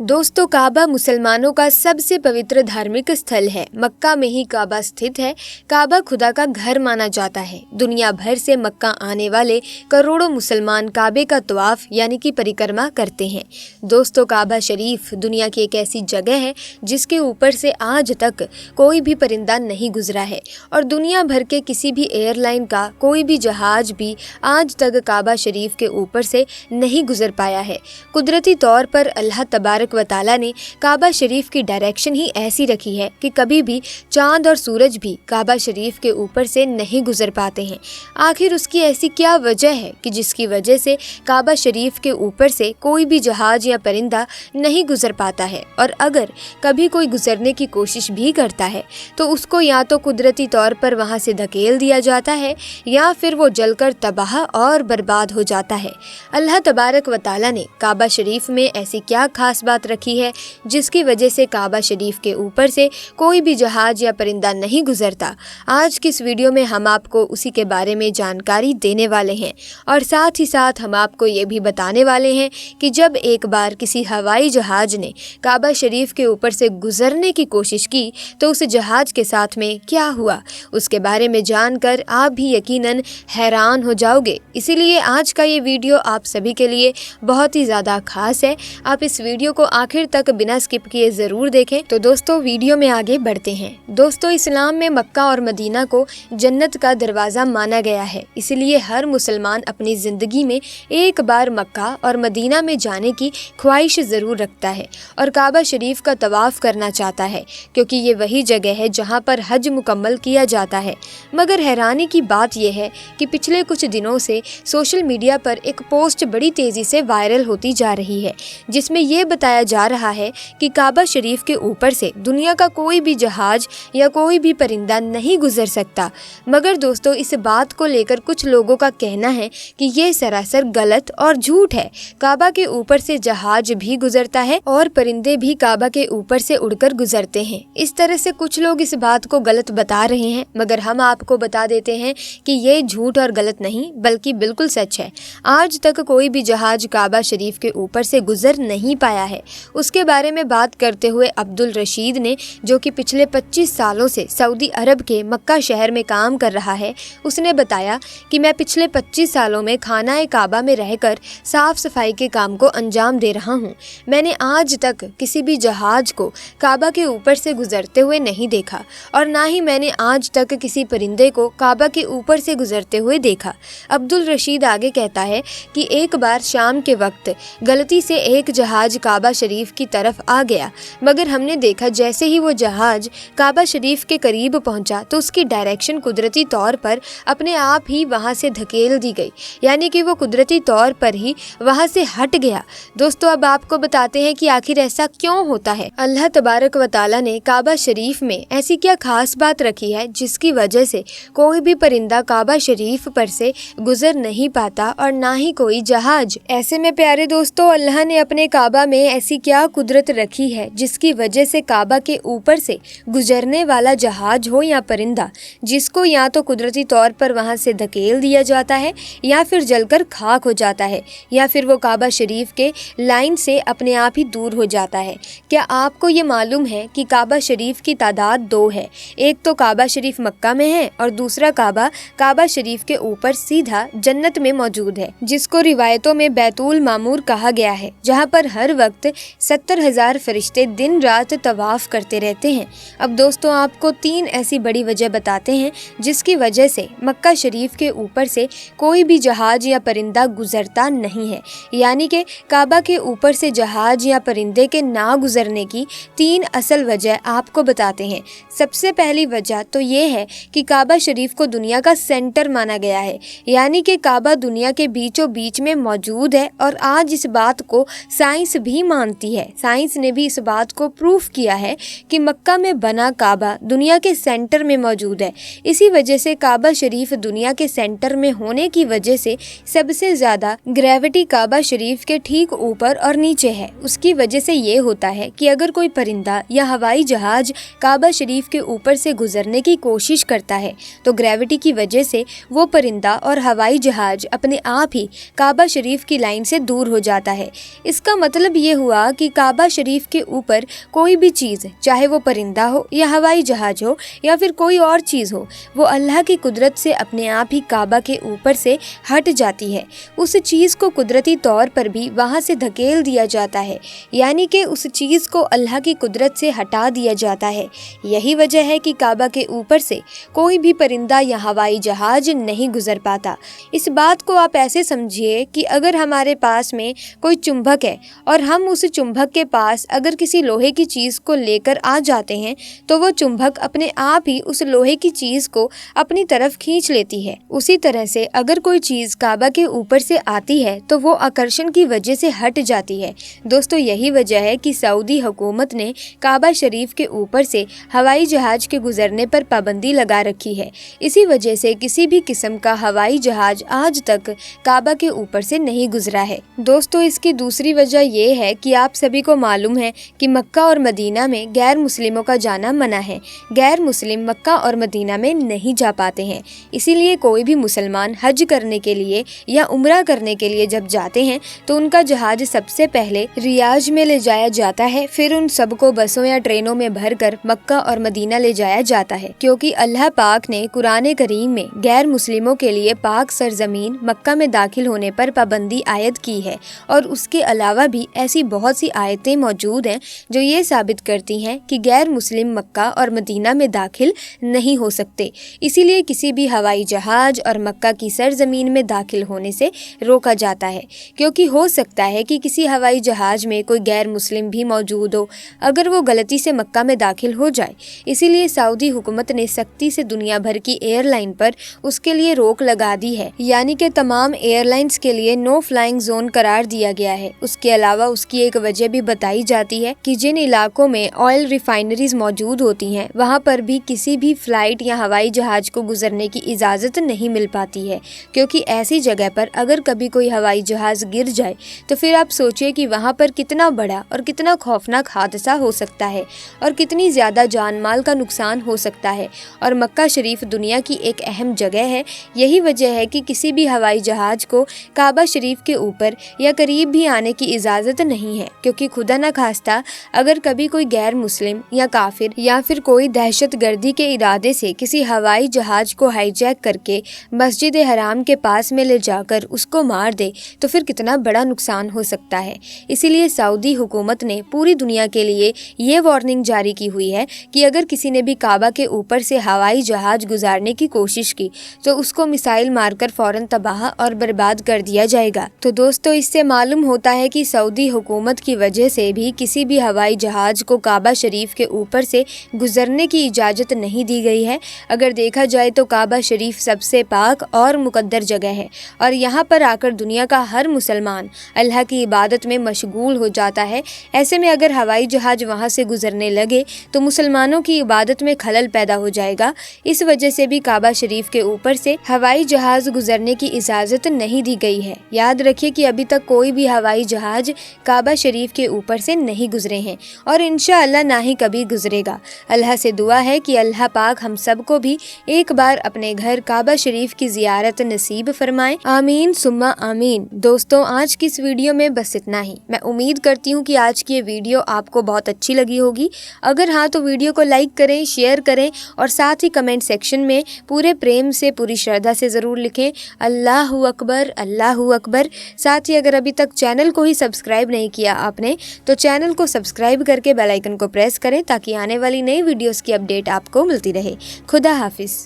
दोस्तों, काबा मुसलमानों का सबसे पवित्र धार्मिक स्थल है। मक्का में ही काबा स्थित है। काबा खुदा का घर माना जाता है। दुनिया भर से मक्का आने वाले करोड़ों मुसलमान काबे का तवाफ यानी कि परिक्रमा करते हैं। दोस्तों, काबा शरीफ दुनिया की एक ऐसी जगह है जिसके ऊपर से आज तक कोई भी परिंदा नहीं गुजरा है और दुनिया भर के किसी भी एयरलाइन का कोई भी जहाज भी आज तक काबा शरीफ के ऊपर से नहीं गुजर पाया है। कुदरती तौर पर अल्लाह तबारक व तआला ने काबा शरीफ की डायरेक्शन ही ऐसी रखी है कि कभी भी चांद और सूरज भी काबा शरीफ के ऊपर से नहीं गुजर पाते हैं। आखिर उसकी ऐसी क्या वजह है कि जिसकी वजह से काबा शरीफ के ऊपर से कोई भी जहाज या परिंदा नहीं गुजर पाता है, और अगर कभी कोई गुजरने की कोशिश भी करता है तो उसको या तो कुदरती तौर पर वहां से धकेल दिया जाता है या फिर वो जलकर तबाह और बर्बाद हो जाता है। अल्लाह तबारक व तआला ने काबा शरीफ में ऐसी क्या खास बात रखी है जिसकी वजह से काबा शरीफ के ऊपर से कोई भी जहाज या परिंदा नहीं गुजरता? आज की इस वीडियो में हम आपको उसी के बारे में जानकारी देने वाले हैं और साथ ही साथ हम आपको ये भी बताने वाले हैं कि जब एक बार किसी हवाई जहाज ने काबा शरीफ के ऊपर से गुजरने की कोशिश की तो उस जहाज के साथ में क्या हुआ, उसके बारे में जानकर आप भी यकीनन हैरान हो जाओगे। इसीलिए आज का ये वीडियो आप सभी के लिए बहुत ही ज़्यादा खास है। आप इस वीडियो को आखिर तक बिना स्किप किए ज़रूर देखें। तो दोस्तों, वीडियो में आगे बढ़ते हैं। दोस्तों, इस्लाम में मक्का और मदीना को जन्नत का दरवाज़ा माना गया है। इसलिए हर मुसलमान अपनी ज़िंदगी में एक बार मक्का और मदीना में जाने की ख्वाहिश ज़रूर रखता है और काबा शरीफ का तवाफ़ करना चाहता है, क्योंकि ये वही जगह है जहाँ पर हज मुकम्मल किया जाता है। मगर हैरानी की बात यह है कि पिछले कुछ दिनों से सोशल मीडिया पर एक पोस्ट बड़ी तेज़ी से वायरल होती जा रही है, जिसमें ये बताया जा रहा है कि काबा शरीफ के ऊपर से दुनिया का कोई भी जहाज या कोई भी परिंदा नहीं गुजर सकता। मगर दोस्तों, इस बात को लेकर कुछ लोगों का कहना है कि ये सरासर गलत और झूठ है। काबा के ऊपर से जहाज भी गुजरता है और परिंदे भी काबा के ऊपर से उड़कर गुजरते हैं। इस तरह से कुछ लोग इस बात को गलत बता रहे हैं, मगर हम आपको बता देते हैं कि ये झूठ और गलत नहीं बल्कि बिल्कुल सच है। आज तक कोई भी जहाज काबा शरीफ के ऊपर से गुजर नहीं पाया है। उसके बारे में बात करते हुए अब्दुल रशीद ने, जो कि पिछले 25 सालों से सऊदी अरब के मक्का शहर में काम कर रहा है, उसने बताया कि मैं पिछले 25 सालों में खाना काबा में रहकर साफ सफाई के काम को अंजाम दे रहा हूँ। मैंने आज तक किसी भी जहाज को काबा के ऊपर से गुजरते हुए नहीं देखा और ना ही मैंने आज तक किसी परिंदे को काबा के ऊपर से गुजरते हुए देखा। अब्दुल रशीद आगे कहता है कि एक बार शाम के वक्त गलती से एक जहाज काबा शरीफ की तरफ आ गया, मगर हमने देखा जैसे ही वो जहाज काबा शरीफ के करीब पहुंचा तो उसकी डायरेक्शन कुदरती तौर पर अपने आप ही वहां से धकेल दी गई, यानी कि वो कुदरती तौर पर ही वहां से हट गया। दोस्तों, अब आपको बताते हैं कि आखिर ऐसा क्यों होता है। अल्लाह तबारक व तआला ने काबा शरीफ में ऐसी क्या खास बात रखी है जिसकी वजह से कोई भी परिंदा काबा शरीफ पर से गुजर नहीं पाता और ना ही कोई जहाज। ऐसे में प्यारे दोस्तों, अल्लाह ने अपने काबा में ऐसी क्या कुदरत रखी है जिसकी वजह से काबा के ऊपर से गुजरने वाला जहाज हो या परिंदा, जिसको या तो कुदरती तौर पर वहां से धकेल दिया जाता है या फिर जलकर खाक हो जाता है या फिर वो काबा शरीफ के लाइन से अपने आप ही दूर हो जाता है। क्या आपको ये मालूम है कि काबा शरीफ की तादाद 2 है? एक तो काबा शरीफ मक्का में है और दूसरा काबा शरीफ के ऊपर सीधा जन्नत में मौजूद है, जिसको रिवायतों में बैतुल मामूर कहा गया है, जहाँ पर हर वक्त 70,000 फरिश्ते दिन रात तवाफ करते रहते हैं। अब दोस्तों, आपको 3 ऐसी बड़ी वजह बताते हैं जिसकी वजह से मक्का शरीफ के ऊपर से कोई भी जहाज या परिंदा गुजरता नहीं है। यानी कि काबा के ऊपर से जहाज या परिंदे के ना गुजरने की 3 असल वजह आपको बताते हैं। सबसे पहली वजह तो ये है कि काबा शरीफ को दुनिया का सेंटर माना गया है, यानी कि काबा दुनिया के बीचों बीच में मौजूद है और आज इस बात को साइंस भी मानती है। साइंस ने भी इस बात को प्रूफ किया है कि मक्का में बना काबा दुनिया के सेंटर में मौजूद है। इसी वजह से काबा शरीफ दुनिया के सेंटर में होने की वजह से सबसे ज़्यादा ग्रेविटी काबा शरीफ के ठीक ऊपर और नीचे है। उसकी वजह से ये होता है कि अगर कोई परिंदा या हवाई जहाज काबा शरीफ के ऊपर से गुजरने की कोशिश करता है तो ग्रेविटी की वजह से वो परिंदा और हवाई जहाज अपने आप ही काबा शरीफ की लाइन से दूर हो जाता है। इसका मतलब ये हुआ हुआ कि काबा शरीफ के ऊपर कोई भी चीज़, चाहे वो परिंदा हो या हवाई जहाज हो या फिर कोई और चीज़ हो, वो अल्लाह की कुदरत से अपने आप ही काबा के ऊपर से हट जाती है। उस चीज़ को कुदरती तौर पर भी वहाँ से धकेल दिया जाता है, यानी कि उस चीज़ को अल्लाह की कुदरत से हटा दिया जाता है। यही वजह है कि काबा के ऊपर से कोई भी परिंदा या हवाई जहाज नहीं गुजर पाता। इस बात को आप ऐसे समझिए कि अगर हमारे पास में कोई चुंबक है और हम उस चुंबक के पास अगर किसी लोहे की चीज़ को लेकर आ जाते हैं तो वो चुंबक अपने आप ही उस लोहे की चीज़ को अपनी तरफ खींच लेती है। उसी तरह से अगर कोई चीज़ काबा के ऊपर से आती है तो वो आकर्षण की वजह से हट जाती है। दोस्तों, यही वजह है कि सऊदी हुकूमत ने काबा शरीफ के ऊपर से हवाई जहाज के गुजरने पर पाबंदी लगा रखी है। इसी वजह से किसी भी किस्म का हवाई जहाज आज तक काबा के ऊपर से नहीं गुजरा है। दोस्तों, इसकी दूसरी वजह ये है कि आप सभी को मालूम है कि मक्का और मदीना में गैर मुस्लिमों का जाना मना है। गैर मुस्लिम मक्का और मदीना में नहीं जा पाते हैं। इसीलिए कोई भी मुसलमान हज करने के लिए या उम्रा करने के लिए जब जाते हैं तो उनका जहाज सबसे पहले रियाज में ले जाया जाता है, फिर उन सबको बसों या ट्रेनों में भरकर मक्का और मदीना ले जाया जाता है, क्योंकि अल्लाह पाक ने कुरान करीम में गैर मुस्लिमों के लिए पाक सरजमीन मक्का में दाखिल होने पर पाबंदी आयद की है। और उसके अलावा भी ऐसी बहुत सी आयतें मौजूद हैं जो ये साबित करती हैं कि गैर मुस्लिम मक्का और मदीना में दाखिल नहीं हो सकते। इसीलिए किसी भी हवाई जहाज और मक्का की सरजमीन में दाखिल होने से रोका जाता है, क्योंकि हो सकता है कि किसी हवाई जहाज में कोई गैर मुस्लिम भी मौजूद हो अगर वो गलती से मक्का में दाखिल हो जाए। इसीलिए सऊदी हुकूमत ने सख्ती से दुनिया भर की एयरलाइन पर उसके लिए रोक लगा दी है, यानी कि तमाम एयरलाइंस के लिए नो फ्लाइंग जोन करार दिया गया है। उसके अलावा उसकी एक वजह भी बताई जाती है कि जिन इलाकों में ऑयल रिफाइनरीज मौजूद होती हैं वहाँ पर भी किसी भी फ्लाइट या हवाई जहाज को गुजरने की इजाज़त नहीं मिल पाती है, क्योंकि ऐसी जगह पर अगर कभी कोई हवाई जहाज गिर जाए तो फिर आप सोचिए कि वहाँ पर कितना बड़ा और कितना खौफनाक हादसा हो सकता है और कितनी ज़्यादा जान माल का नुकसान हो सकता है। और मक्का शरीफ दुनिया की एक अहम जगह है। यही वजह है कि किसी भी हवाई जहाज को काबा शरीफ के ऊपर या करीब भी आने की इजाज़त नहीं है, क्योंकि खुदा न खास्ता अगर कभी कोई गैर मुस्लिम या काफिर या फिर कोई दहशत गर्दी के इरादे से किसी हवाई जहाज को हाईजैक करके मस्जिद हराम के पास में ले जाकर उसको मार दे तो फिर कितना बड़ा नुकसान हो सकता है। इसीलिए सऊदी हुकूमत ने पूरी दुनिया के लिए ये वार्निंग जारी की हुई है कि अगर किसी ने भी काबा के ऊपर से हवाई जहाज गुजारने की कोशिश की तो उसको मिसाइल मारकर फौरन तबाह और बर्बाद कर दिया जाएगा। तो दोस्तों, इससे मालूम होता है कि सऊदी हुकूमत की वजह से भी किसी भी हवाई जहाज को काबा शरीफ के ऊपर से गुजरने की इजाज़त नहीं दी गई है। अगर देखा जाए तो काबा शरीफ सबसे पाक और मुकद्दर जगह है और यहाँ पर आकर दुनिया का हर मुसलमान अल्लाह की इबादत में मशगूल हो जाता है। ऐसे में अगर हवाई जहाज वहाँ से गुजरने लगे तो मुसलमानों की इबादत में खलल पैदा हो जाएगा। इस वजह से भी काबा शरीफ के ऊपर से हवाई जहाज गुजरने की इजाज़त नहीं दी गई है। याद रखिए कि अभी तक कोई भी हवाई जहाज काबा शरीफ के ऊपर से नहीं गुजरे हैं और इंशाअल्लाह ना ही कभी गुजरेगा। अल्लाह से दुआ है कि अल्लाह पाक हम सबको भी एक बार अपने घर काबा शरीफ की ज़ियारत नसीब फरमाए। आमीन सुम्मा आमीन। दोस्तों, आज की इस वीडियो में बस इतना ही। मैं उम्मीद करती हूँ कि आज की ये वीडियो आपको बहुत अच्छी लगी होगी। अगर हाँ तो वीडियो को लाइक करें, शेयर करें और साथ ही कमेंट सेक्शन में पूरे प्रेम से, पूरी श्रद्धा से ज़रूर लिखें अल्लाहू अकबर, अल्लाहू अकबर। साथ ही अगर अभी तक चैनल को ही सब्सक्राइब नहीं किया आपने तो चैनल को सब्सक्राइब करके बेल आइकन को प्रेस करें ताकि आने वाली नई वीडियोस की अपडेट आपको मिलती रहे। खुदा हाफिज़।